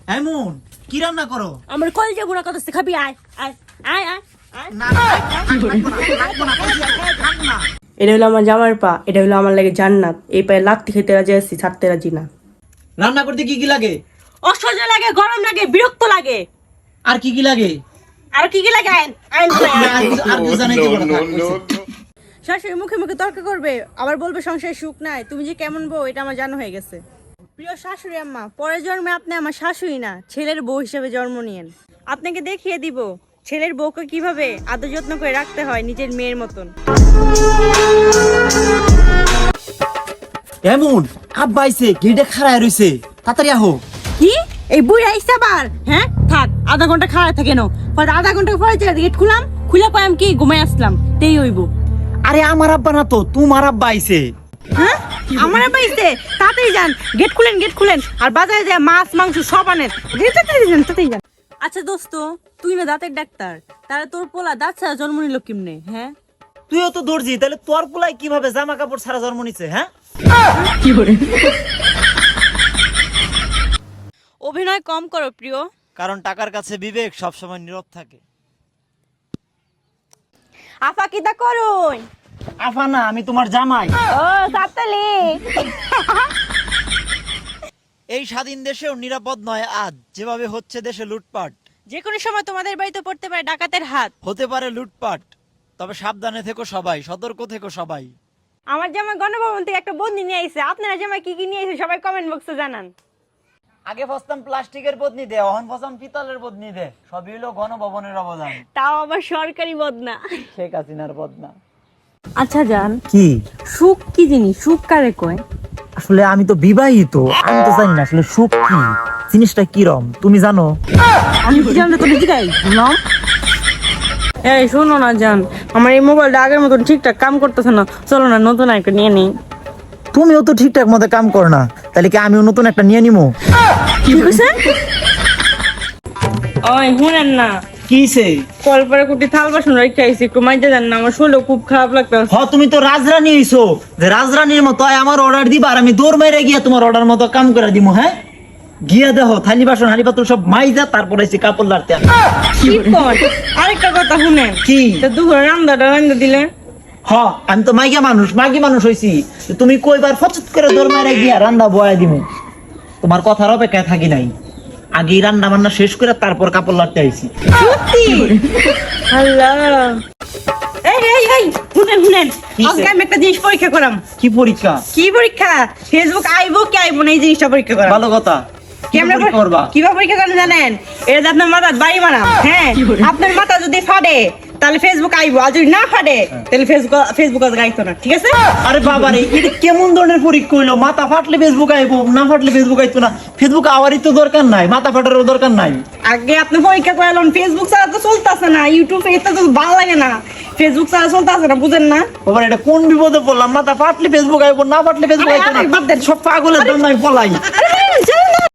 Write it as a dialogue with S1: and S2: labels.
S1: এমন কি রান্না করো?
S2: আমার কলেজে বুড়া কথা খাবি, আয় আয় আয় আয় আয়।
S1: না না, লাগবো না, লাগবো না।
S2: এটা হলো আমার জামার পা, এটা হলো আমার লাগে জান্নাত। এই পায়ে লাত্তি খেতে রাজি আছি, ছাড়তে রাজি না।
S1: রান্না করতে কি কি লাগে?
S2: অসহ্য লাগে, গরম লাগে, বিরক্ত লাগে।
S1: আর কি কি লাগে?
S2: আর কি কি লাগে?
S1: আর কিছু জানাই দিব না।
S2: শাশুড়ি মুখে মুখে তর্ক করবে, আবার বলবে সংসারে সুখ নাই। তুমি যে কেমন বউ এটা আমার জানা হয়ে গেছে। প্রিয় শাশুড়ি আম্মা, পরের জন্মে আপনি আমার শাশুড়ি না, ছেলের বউ হিসেবে জন্ম নিয়েন। আপনাকে দেখিয়ে দিব ছেলের বউকে কিভাবে আদর যত্ন করে রাখতে হয় নিজের মেয়ের মতন।
S1: এমন আব্বা আইছে, গেটে খাড়ায় রইছে, তাড়াতাড়ি আহো।
S2: কি এই বুড়ি আইছে আবার? হ্যাঁ থাক, আধা ঘন্টা খাড়া থাকে না। আধা ঘন্টা পরে গেট খুলাম, খুলে পাই আমি কি ঘুমাই আসলাম, তেই হইব।
S1: আরে আমার আব্বা না তো, তোমার আব্বা আইছে।
S2: হ্যাঁ আমার পাইছে, তাড়াতাড়ি যান, গেট খুলেন, গেট খুলেন। আর বাজারে যায় মাছ মাংস সব আনেন, তাড়াতাড়ি যান। আচ্ছা দোস্ত, তুই না দাঁতের ডাক্তার, তাহলে তোর পোলা দাঁত ছাড়া জন্ম নিল কেমনে? হ্যাঁ
S1: তুইও তো দর্জি, তাহলে তোর পোলাই কিভাবে জামা কাপড় ছাড়া জন্ম নিছে? হ্যাঁ
S2: কি করে? অভিনয় কম করো প্রিয়,
S1: কারণ টাকার কাছে বিবেক সবসময় নীরব থাকে।
S2: আফা কিটা করুন?
S1: আফা না, আমি তোমার জামাই।
S2: ও সাতলি।
S1: এই স্বাধীন দেশেও নিরাপদ নয় আজ, যেভাবে হচ্ছে দেশে লুটপাট।
S2: যে কোনো সময় তোমাদের বাড়িতে পড়তে পারে ডাকাতের হাত।
S1: হতে পারে লুটপাট, তবে সাবধানে থেকো সবাই, সতর্ক থেকো সবাই।
S2: আমার জামাই গণভবন থেকে একটা বন্দি নিয়ে আইছে। আপনারা জামাই কি কি নিয়ে আইছে সবাই কমেন্ট বক্সে জানান।
S1: আগে ফসতাম প্লাস্টিকের বদনি দে, অহন ফসাম পিতলের বদনি দে, সবই হলো গণভবনের অবদান।
S2: তাও আবার সরকারি বদনা।
S1: শেখ হাসিনার বদনা।
S2: আচ্ছা জান,
S1: কি
S2: সুখ কি জিনিস? সুখ কারে কয়?
S1: আসলে আমি তো বিবাহিত, আমি তো জানি না আসলে সুখ কি জিনিসটা, কিরম তুমি জানো?
S2: আমি কি জানলে তোকে জিগাই নাম? এই শোনো না জান, আমার এই মোবাইলটা আগের মতন ঠিকঠাক কাম করতেছে না, চলো না নতুন একটা নিয়ে নিই।
S1: তুমিও তো ঠিকঠাক মতো কাম করো না, তাহলে কি আমিও নতুন একটা নিয়ে নিবো?
S2: কি কইছেন? ওই শুনেন না,
S1: কিসে?
S2: কলপারে কুটি থাল বাসন রেখে আইছি, একটু মাইজা যান না, আমার শরীর খুব খারাপ লাগতেছে।
S1: হ, তুমি তো রাজরানী হইছো, যে রাজরানীর মতো আমার অর্ডার দিবা আর আমি দৌড় মেরে গিয়া তোমার অর্ডার মতো কাম করে দিমু। হ্যাঁ গিয়া দেখো থালি বাসন হাড়ি পাত্র সব মাইজা, তারপর এসে কাপড় লাড়তে আমি।
S2: কি কর? আরেকটা কথা শুনেন,
S1: কি?
S2: তা দুপুরে রান্নাটা রান্না দিলে?
S1: হ, আমি তো মাইগা মানুষ হইছি, তুমি কইবার ফচত করে দৌড় মেরে গিয়া রান্না বয়া দিমু। তোমার কথার অপেক্ষায় থাকি নাই, আগেই রান্না বান্না শেষ করে তারপর কাপড় লাড়তে আইছি।
S2: সত্যি? আল্লাহ। এই এই এই শুনেন, আজকে আমি একটা জিনিস পরীক্ষা করাম।
S1: কি পরীক্ষা?
S2: কি পরীক্ষা? ফেসবুক আইবো কি আইবো না, এই জিনিসটা পরীক্ষা করাম।
S1: ভালো কথা।
S2: কেমনে
S1: পরীক্ষা করবা?
S2: কিভাবে পরীক্ষা করেন জানেন? এটা যে আপনার মাথা বাড়ি মারাম। হ্যাঁ আপনার মাথা যদি ফাটে তাহলে ফেসবুক আইবো, আর যদি না ফাটে তাহলে ফেসবুক আজ গাইতো না, ঠিক আছে?
S1: আরে বাবা রে, এটা কেমন ধরনের পরীক্ষা হইলো? মাথা ফাটলে ফেসবুক আইবো, না ফাটলে ফেসবুক আইতো না? ফেসবুক আওয়ারই তো দরকার নাই, মাথা ফাটারও দরকার নাই।
S2: আগে আপনি পরীক্ষা করালেন, ফেসবুক ছাড়া তো চলতেছে না, ইউটিউব এটা তো ভালো লাগে না, ফেসবুক ছাড়া চলতেছে না, বুঝেন না?
S1: বাবা এটা কোন বিপদে পড়লাম? মাথা ফাটলে ফেসবুক আইবো, না ফাটলে ফেসবুক আইতো না?
S2: আরে বাদ দেন।
S1: সব পাগলের জন্য আমি পলাই।